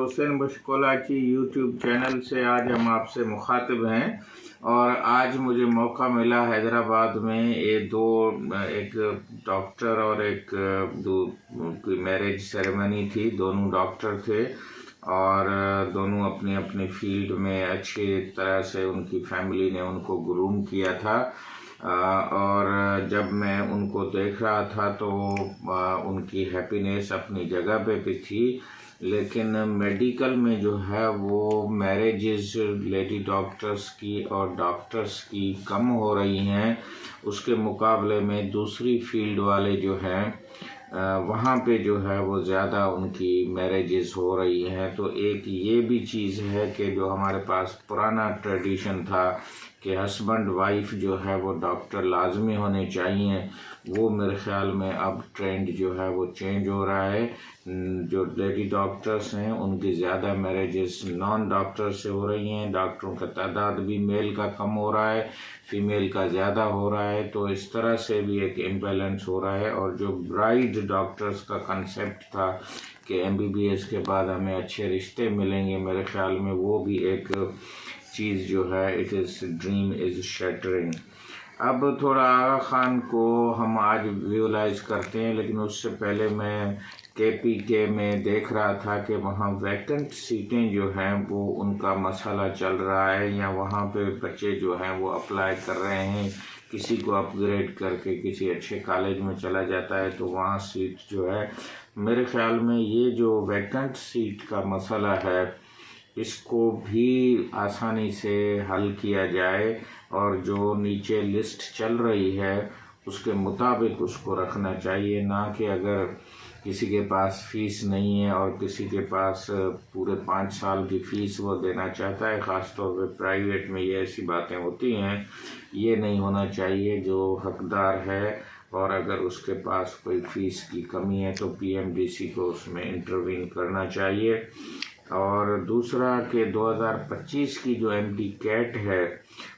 Hussain बुशकोलाची YouTube channel से आज हम आपसे मुखातिब हैं। और आज मुझे मौका मिला हैदराबाद में एक डॉक्टर और एक की मैरिज सेरेमनी थी। दोनों डॉक्टर थे और दोनों अपनी अपनी फील्ड में अच्छी तरह से उनकी फैमिली ने उनको ग्रूम किया था। और जब मैं उनको देख रहा था तो उनकी हैप्पीनेस अपनी जगह पे भी थी, लेकिन मेडिकल में जो है वो मैरिजेस लेडी डॉक्टर्स की और डॉक्टर्स की कम हो रही हैं। उसके मुकाबले में दूसरी फील्ड वाले जो हैं वहाँ पे जो है वो ज़्यादा उनकी मैरिजेस हो रही हैं। तो एक ये भी चीज़ है कि जो हमारे पास पुराना ट्रेडिशन था कि हस्बैंड वाइफ जो है वो डॉक्टर लाजमी होने चाहिए, वो मेरे ख्याल में अब ट्रेंड जो है वो चेंज हो रहा है। जो लेडी डॉक्टर्स हैं उनकी ज़्यादा मैरिजेस नॉन डॉक्टर से हो रही हैं। डॉक्टरों का तादाद भी मेल का कम हो रहा है, फीमेल का ज़्यादा हो रहा है। तो इस तरह से भी एक इम्बैलेंस हो रहा है। और जो ब्राइड डॉक्टर्स का कंसेप्ट था कि MBBS के बाद हमें अच्छे रिश्ते मिलेंगे, मेरे ख्याल में वो भी एक चीज़ जो है it is dream is shattering. अब थोड़ा आगा खान को हम आज विजुलाइज करते हैं, लेकिन उससे पहले मैं KPK में देख रहा था कि वहाँ वैकेंट सीटें जो हैं वो उनका मसला चल रहा है, या वहाँ पे बच्चे जो हैं वो अप्लाई कर रहे हैं। किसी को अपग्रेड करके किसी अच्छे कॉलेज में चला जाता है तो वहाँ सीट जो है, मेरे ख्याल में ये जो वैकेंट सीट का मसला है इसको भी आसानी से हल किया जाए, और जो नीचे लिस्ट चल रही है उसके मुताबिक उसको रखना चाहिए। ना कि अगर किसी के पास फ़ीस नहीं है और किसी के पास पूरे 5 साल की फ़ीस वो देना चाहता है, ख़ास तौर पे प्राइवेट में ये ऐसी बातें होती हैं। ये नहीं होना चाहिए। जो हकदार है और अगर उसके पास कोई फ़ीस की कमी है तो PMDC को उसमें इंटरवीन करना चाहिए। और दूसरा कि 2025 की जो MD कैट है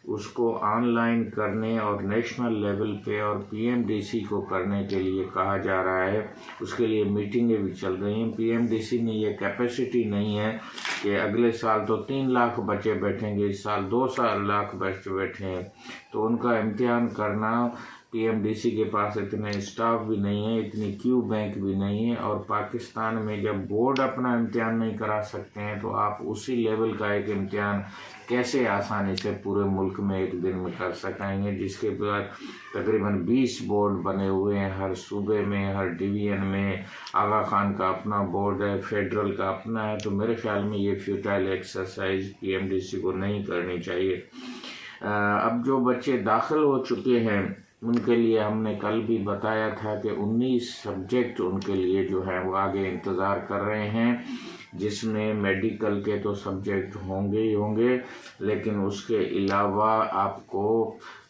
उसको ऑनलाइन करने और नेशनल लेवल पे और PMDC को करने के लिए कहा जा रहा है। उसके लिए मीटिंगें भी चल रही हैं। PMDC ने ये कैपेसिटी नहीं है कि अगले साल तो 3 लाख बच्चे बैठेंगे, इस साल 2 लाख बच्चे बैठे हैं, तो उनका इम्तिहान करना PMDC के पास इतने स्टाफ भी नहीं है, इतनी क्यू बैंक भी नहीं है। और पाकिस्तान में जब बोर्ड अपना इम्तिहान नहीं करा सकते हैं तो आप उसी लेवल का एक इम्तिहान कैसे आसानी से पूरे मुल्क में एक दिन में कर सकेंगे, जिसके बाद तकरीबन 20 बोर्ड बने हुए हैं हर सूबे में, हर डिवीज़न में। आगा खान का अपना बोर्ड है, फेडरल का अपना है। तो मेरे ख्याल में ये फ्यूटाइल एक्सरसाइज PMDC को नहीं करनी चाहिए। अब जो बच्चे दाखिल हो चुके हैं उनके लिए हमने कल भी बताया था कि 19 सब्जेक्ट उनके लिए जो है वो आगे इंतज़ार कर रहे हैं, जिसमें मेडिकल के तो सब्जेक्ट होंगे ही होंगे, लेकिन उसके अलावा आपको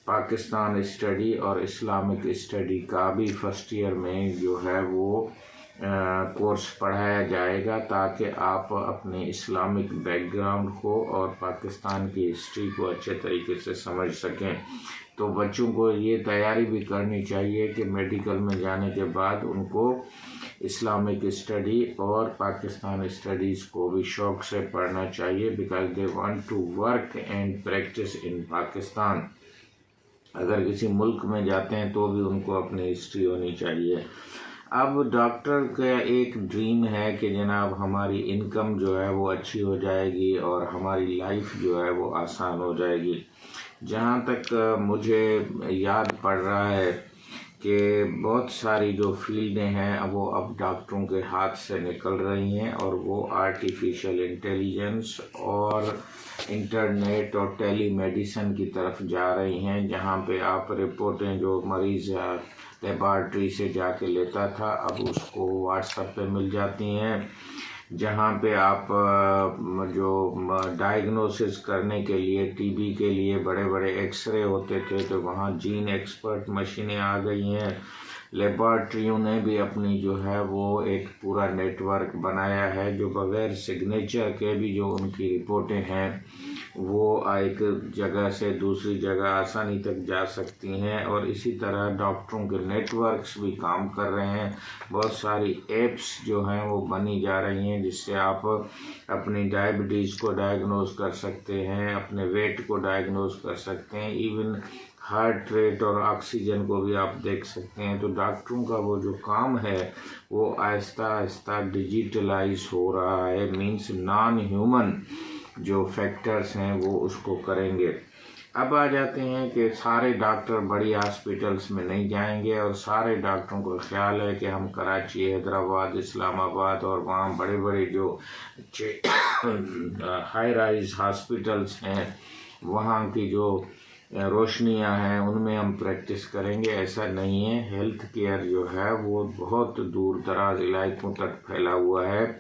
पाकिस्तान स्टडी और इस्लामिक स्टडी का भी फर्स्ट ईयर में जो है वो कोर्स पढ़ाया जाएगा, ताकि आप अपने इस्लामिक बैकग्राउंड को और पाकिस्तान की हिस्ट्री को अच्छे तरीके से समझ सकें। तो बच्चों को ये तैयारी भी करनी चाहिए कि मेडिकल में जाने के बाद उनको इस्लामिक स्टडी और पाकिस्तान स्टडीज़ को भी शौक़ से पढ़ना चाहिए, because they want to work and practice in Pakistan. अगर किसी मुल्क में जाते हैं तो भी उनको अपनी हिस्ट्री होनी चाहिए। अब डॉक्टर का एक ड्रीम है कि जनाब हमारी इनकम जो है वो अच्छी हो जाएगी और हमारी लाइफ जो है वो आसान हो जाएगी। जहाँ तक मुझे याद पड़ रहा है कि बहुत सारी जो फील्डें हैं वो अब डॉक्टरों के हाथ से निकल रही हैं, और वो आर्टिफिशियल इंटेलिजेंस और इंटरनेट और टेलीमेडिसिन की तरफ जा रही हैं, जहाँ पे आप रिपोर्टें जो मरीज़ लेबॉर्ट्री से जाके लेता था अब उसको व्हाट्सएप पे मिल जाती हैं। जहाँ पे आप जो डायग्नोसिस करने के लिए TB के लिए बड़े बड़े एक्सरे होते थे तो वहाँ जीन एक्सपर्ट मशीनें आ गई हैं। लेबॉर्ट्रियों ने भी अपनी जो है वो एक पूरा नेटवर्क बनाया है, जो बगैर सिग्नेचर के भी जो उनकी रिपोर्टें हैं वो एक जगह से दूसरी जगह आसानी तक जा सकती हैं। और इसी तरह डॉक्टरों के नेटवर्क्स भी काम कर रहे हैं। बहुत सारी एप्स जो हैं वो बनी जा रही हैं, जिससे आप अपनी डायबिटीज़ को डायग्नोज कर सकते हैं, अपने वेट को डायग्नोज कर सकते हैं, इवन हार्ट रेट और ऑक्सीजन को भी आप देख सकते हैं। तो डॉक्टरों का वो जो काम है वो आहिस्ता आहिस्ता डिजिटलाइज हो रहा है, मीन्स नॉन ह्यूमन जो फैक्टर्स हैं वो उसको करेंगे। अब आ जाते हैं कि सारे डॉक्टर बड़ी हॉस्पिटल्स में नहीं जाएंगे, और सारे डॉक्टरों को ख्याल है कि हम कराची, हैदराबाद, इस्लामाबाद और वहाँ बड़े बड़े जो हाई राइज हॉस्पिटल्स हैं वहाँ की जो रोशनियां हैं उनमें हम प्रैक्टिस करेंगे। ऐसा नहीं है। हेल्थ केयर जो है वो बहुत दूर दराज इलाकों तक फैला हुआ है,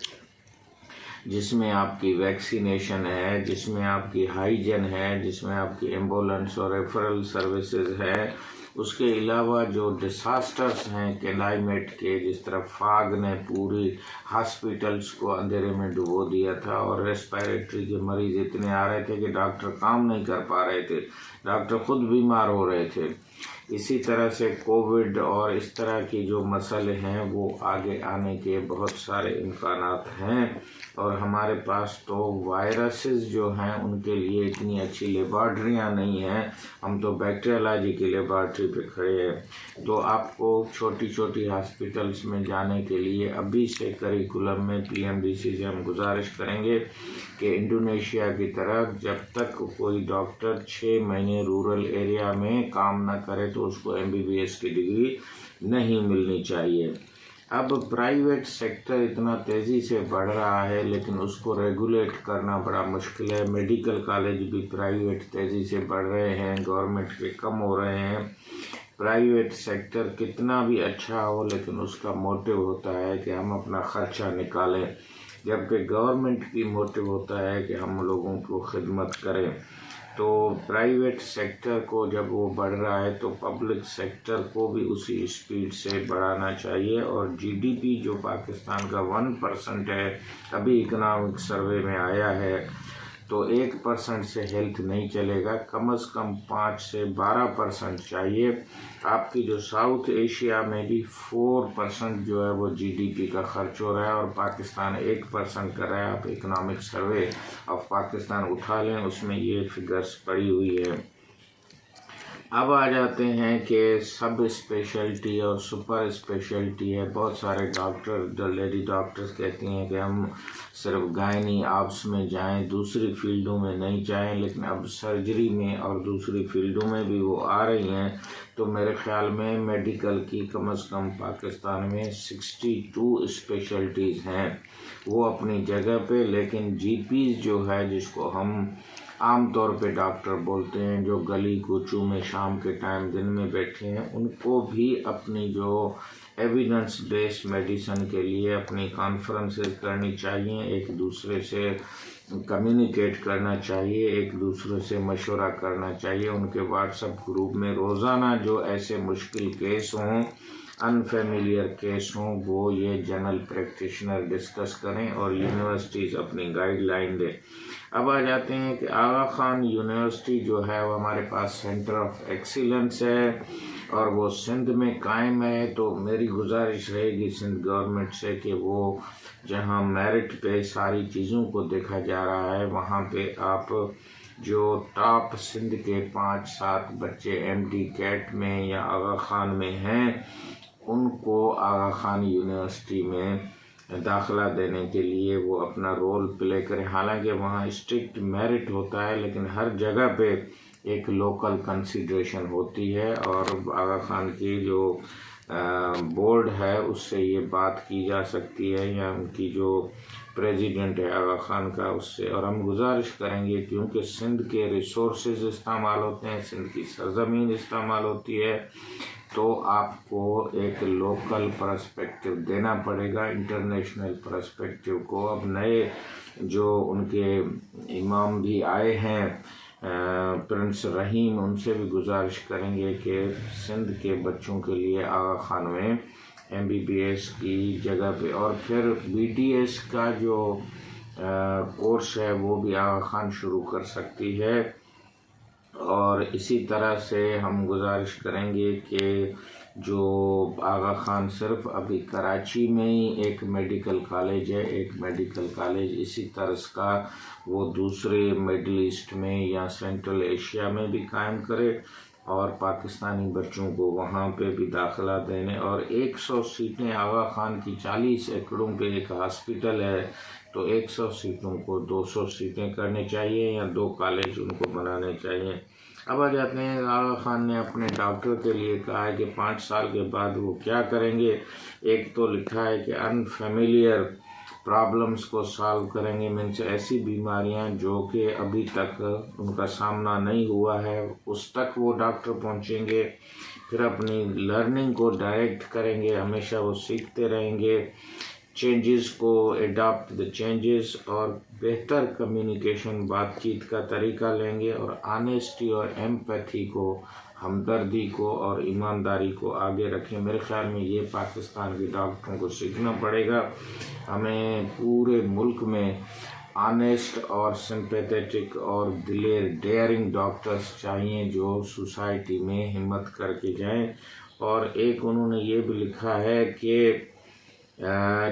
जिसमें आपकी वैक्सीनेशन है, जिसमें आपकी हाइजीन है, जिसमें आपकी एम्बुलेंस और रेफरल सर्विसेज है। उसके अलावा जो डिसास्टर्स हैं क्लाइमेट के, जिस तरह फाग ने पूरी हॉस्पिटल्स को अंधेरे में डुबो दिया था और रेस्पिरेटरी के मरीज इतने आ रहे थे कि डॉक्टर काम नहीं कर पा रहे थे, डॉक्टर खुद बीमार हो रहे थे। इसी तरह से कोविड और इस तरह की जो मसले हैं वो आगे आने के बहुत सारे इम्कानात हैं। और हमारे पास तो वायरसेस जो हैं उनके लिए इतनी अच्छी लेबॉर्ट्रियाँ नहीं हैं, हम तो बैक्टीरियोलॉजी की लेबॉर्ट्री पे खड़े हैं। तो आपको छोटी छोटी हॉस्पिटल्स में जाने के लिए अभी से करिकुलम में PMDC से हम गुजारिश करेंगे कि इंडोनेशिया की तरह जब तक कोई डॉक्टर 6 महीने रूरल एरिया में काम ना करे तो उसको MBBS की डिग्री नहीं मिलनी चाहिए। अब प्राइवेट सेक्टर इतना तेज़ी से बढ़ रहा है, लेकिन उसको रेगुलेट करना बड़ा मुश्किल है। मेडिकल कॉलेज भी प्राइवेट तेज़ी से बढ़ रहे हैं, गवर्नमेंट के कम हो रहे हैं। प्राइवेट सेक्टर कितना भी अच्छा हो, लेकिन उसका मोटिव होता है कि हम अपना खर्चा निकालें, जबकि गवर्नमेंट की मोटिव होता है कि हम लोगों को खिदमत करें। तो प्राइवेट सेक्टर को जब वो बढ़ रहा है तो पब्लिक सेक्टर को भी उसी स्पीड से बढ़ाना चाहिए। और GDP जो पाकिस्तान का 1% है, अभी इकोनॉमिक सर्वे में आया है, तो 1% से हेल्थ नहीं चलेगा, कम से कम 5 से 12% चाहिए। आपकी जो साउथ एशिया में भी 4% जो है वो GDP का खर्च हो रहा है, और पाकिस्तान 1% कर रहा है। आप इकोनॉमिक सर्वे ऑफ पाकिस्तान उठा लें, उसमें ये फिगर्स पड़ी हुई है। अब आ जाते हैं कि सब स्पेशलिटी और सुपर स्पेशलिटी है। बहुत सारे डॉक्टर जो लेडी डॉक्टर्स कहती हैं कि हम सिर्फ गायनी ऑप्स में जाएं, दूसरी फील्डों में नहीं जाएं, लेकिन अब सर्जरी में और दूसरी फील्डों में भी वो आ रही हैं। तो मेरे ख्याल में मेडिकल की कम से कम पाकिस्तान में 62 स्पेशलिटीज़ हैं, वो अपनी जगह पे। लेकिन GPs जो है, जिसको हम आम तौर पे डॉक्टर बोलते हैं, जो गली कूचों में शाम के टाइम दिन में बैठे हैं, उनको भी अपनी जो एविडेंस बेस्ड मेडिसिन के लिए अपनी कॉन्फ्रेंसेस करनी चाहिए, एक दूसरे से कम्युनिकेट करना चाहिए, एक दूसरे से मशवरा करना चाहिए। उनके व्हाट्सएप ग्रुप में रोज़ाना जो ऐसे मुश्किल केस हों, अनफेमिलियर केस हों, वो ये जनरल प्रैक्टिशनर डिस्कस करें और यूनिवर्सिटीज़ अपनी गाइडलाइन दें। अब आ जाते हैं कि आगा खान यूनिवर्सिटी जो है वो हमारे पास सेंटर ऑफ एक्सीलेंस है और वो सिंध में कायम है। तो मेरी गुजारिश रहेगी सिंध गवर्नमेंट से कि वो जहां मेरिट पे सारी चीज़ों को देखा जा रहा है, वहां पे आप जो टॉप सिंध के 5-7 बच्चे MD कैट में या आगा खान में हैं, उनको आगा खान यूनिवर्सिटी में दाखिला देने के लिए वो अपना रोल प्ले करें। हालांकि वहाँ स्ट्रिक्ट मेरिट होता है, लेकिन हर जगह पे एक लोकल कंसीडरेशन होती है, और आगा खान की जो बोर्ड है उससे ये बात की जा सकती है, या उनकी जो प्रेसिडेंट है आगा खान का, उससे। और हम गुजारिश करेंगे, क्योंकि सिंध के रिसोर्सेज इस्तेमाल होते हैं, सिंध की सरजमीन इस्तेमाल होती है, तो आपको एक लोकल पर्सपेक्टिव देना पड़ेगा इंटरनेशनल पर्सपेक्टिव को। अब नए जो उनके इमाम भी आए हैं, प्रिंस रहीम, उनसे भी गुजारिश करेंगे कि सिंध के बच्चों के लिए आगा खान में MBBS की जगह पे, और फिर BDS का जो कोर्स है वो भी आगा खान शुरू कर सकती है। और इसी तरह से हम गुजारिश करेंगे कि जो आगा खान सिर्फ अभी कराची में ही एक मेडिकल कॉलेज है, एक मेडिकल कॉलेज इसी तरह का वो दूसरे मिडल ईस्ट में या सेंट्रल एशिया में भी कायम करे और पाकिस्तानी बच्चों को वहाँ पे भी दाखिला देने। और 100 सीटें आगा खान की 40 एकड़ों पे एक हॉस्पिटल है, तो 100 सीटों को 200 सीटें करनी चाहिए या 2 कॉलेज उनको बनाने चाहिए। अब आ जाते हैं, आगा खान ने अपने डॉक्टर के लिए कहा है कि 5 साल के बाद वो क्या करेंगे। एक तो लिखा है कि अनफेमिलियर प्रॉब्लम्स को सॉल्व करेंगे, मीन्स ऐसी बीमारियां जो कि अभी तक उनका सामना नहीं हुआ है उस तक वो डॉक्टर पहुंचेंगे। फिर अपनी लर्निंग को डायरेक्ट करेंगे, हमेशा वो सीखते रहेंगे, चेंजेस को एडॉप्ट द चेंजेस, और बेहतर कम्युनिकेशन बातचीत का तरीका लेंगे और ऑनेस्टी और एम्पैथी को, हमदर्दी को और ईमानदारी को आगे रखें। मेरे ख्याल में ये पाकिस्तान के डॉक्टरों को सीखना पड़ेगा। हमें पूरे मुल्क में ऑनेस्ट और सिंपैथेटिक और दिलेर डेयरिंग डॉक्टर्स चाहिए जो सोसाइटी में हिम्मत करके जाएं। और एक उन्होंने ये भी लिखा है कि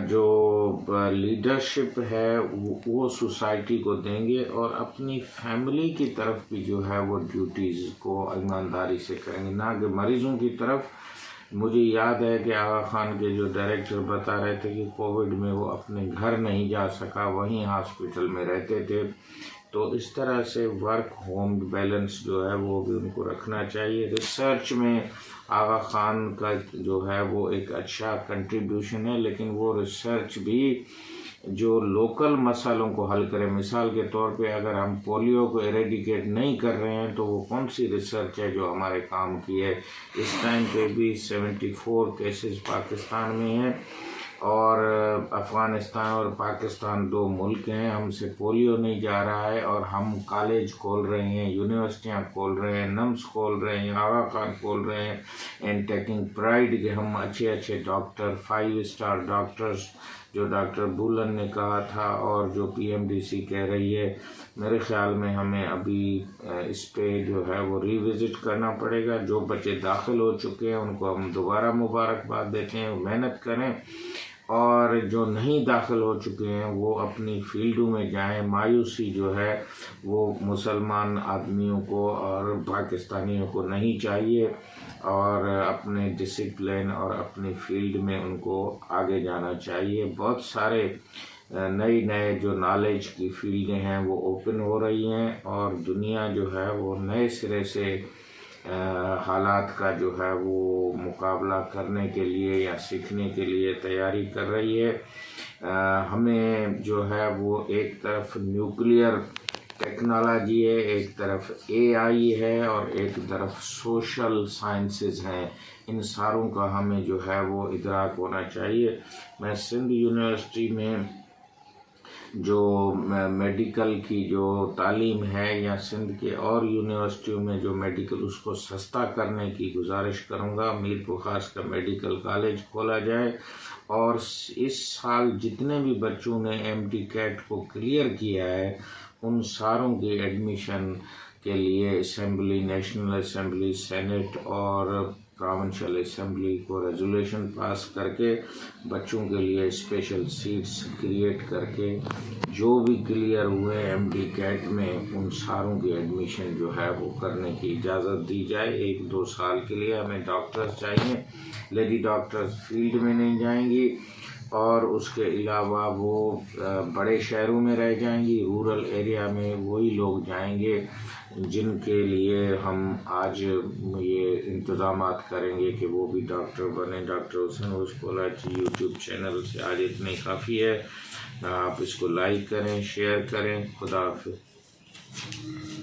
जो लीडरशिप है वो सोसाइटी को देंगे और अपनी फैमिली की तरफ भी जो है वो ड्यूटीज़ को ईमानदारी से करेंगे, ना कि मरीज़ों की तरफ। मुझे याद है कि आगा खान के जो डायरेक्टर बता रहे थे कि कोविड में वो अपने घर नहीं जा सका, वहीं हॉस्पिटल में रहते थे। तो इस तरह से वर्क होम बैलेंस जो है वो भी उनको रखना चाहिए। रिसर्च में आगा खान का जो है वो एक अच्छा कंट्रीब्यूशन है, लेकिन वो रिसर्च भी जो लोकल मसालों को हल करें। मिसाल के तौर पे अगर हम पोलियो को एरेडिकेट नहीं कर रहे हैं तो वो कौन सी रिसर्च है जो हमारे काम की है। इस टाइम पे भी 74 केसेस पाकिस्तान में हैं और अफ़गानिस्तान और पाकिस्तान 2 मुल्क हैं, हमसे पोलियो नहीं जा रहा है और हम कॉलेज खोल रहे हैं, यूनिवर्सिटियां खोल रहे हैं, नम्स खोल रहे हैं, आगा खान खोल रहे हैं, एंड टेकिंग प्राइड कि हम अच्छे अच्छे डॉक्टर, 5 स्टार डॉक्टर्स जो डॉक्टर बुलन ने कहा था और जो PMDC कह रही है। मेरे ख्याल में हमें अभी इस पे जो है वो रिविज़िट करना पड़ेगा। जो बच्चे दाखिल हो चुके हैं उनको हम दोबारा मुबारकबाद देते हैं, मेहनत करें, और जो नहीं दाखिल हो चुके हैं वो अपनी फील्डों में जाएं। मायूसी जो है वो मुसलमान आदमियों को और पाकिस्तानियों को नहीं चाहिए, और अपने डिसिप्लिन और अपनी फील्ड में उनको आगे जाना चाहिए। बहुत सारे नए जो नॉलेज की फील्डें हैं वो ओपन हो रही हैं और दुनिया जो है वो नए सिरे से हालात का जो है वो मुकाबला करने के लिए या सीखने के लिए तैयारी कर रही है। हमें जो है वो एक तरफ न्यूक्लियर टेक्नोलॉजी है, एक तरफ AI है और एक तरफ सोशल साइंसेस हैं। इन सारों का हमें जो है वो इदराक होना चाहिए। मैं सिंध यूनिवर्सिटी में जो मेडिकल की जो तालीम है या सिंध के और यूनिवर्सिटियों में जो मेडिकल उसको सस्ता करने की गुजारिश करूंगा। मीरपुर खास का मेडिकल कॉलेज खोला जाए और इस साल जितने भी बच्चों ने MD कैट को क्लियर किया है उन सारों की एडमिशन के लिए असेंबली, नेशनल असेंबली, सेनेट और प्रोविंशियल असेंबली को रेजोल्यूशन पास करके बच्चों के लिए स्पेशल सीट्स क्रिएट करके जो भी क्लियर हुए MD कैट में उन सारों की एडमिशन जो है वो करने की इजाज़त दी जाए। 1-2 साल के लिए हमें डॉक्टर्स चाहिए। लेडी डॉक्टर्स फील्ड में नहीं जाएंगी और उसके अलावा वो बड़े शहरों में रह जाएंगी, रूरल एरिया में वही लोग जाएंगे जिनके लिए हम आज ये इंतज़ामात करेंगे कि वो भी डॉक्टर बने। डॉक्टर हुसैन उस्कोलाची यूट्यूब चैनल से आज इतने काफ़ी है। आप इसको लाइक करें, शेयर करें। खुदा हाफिज़।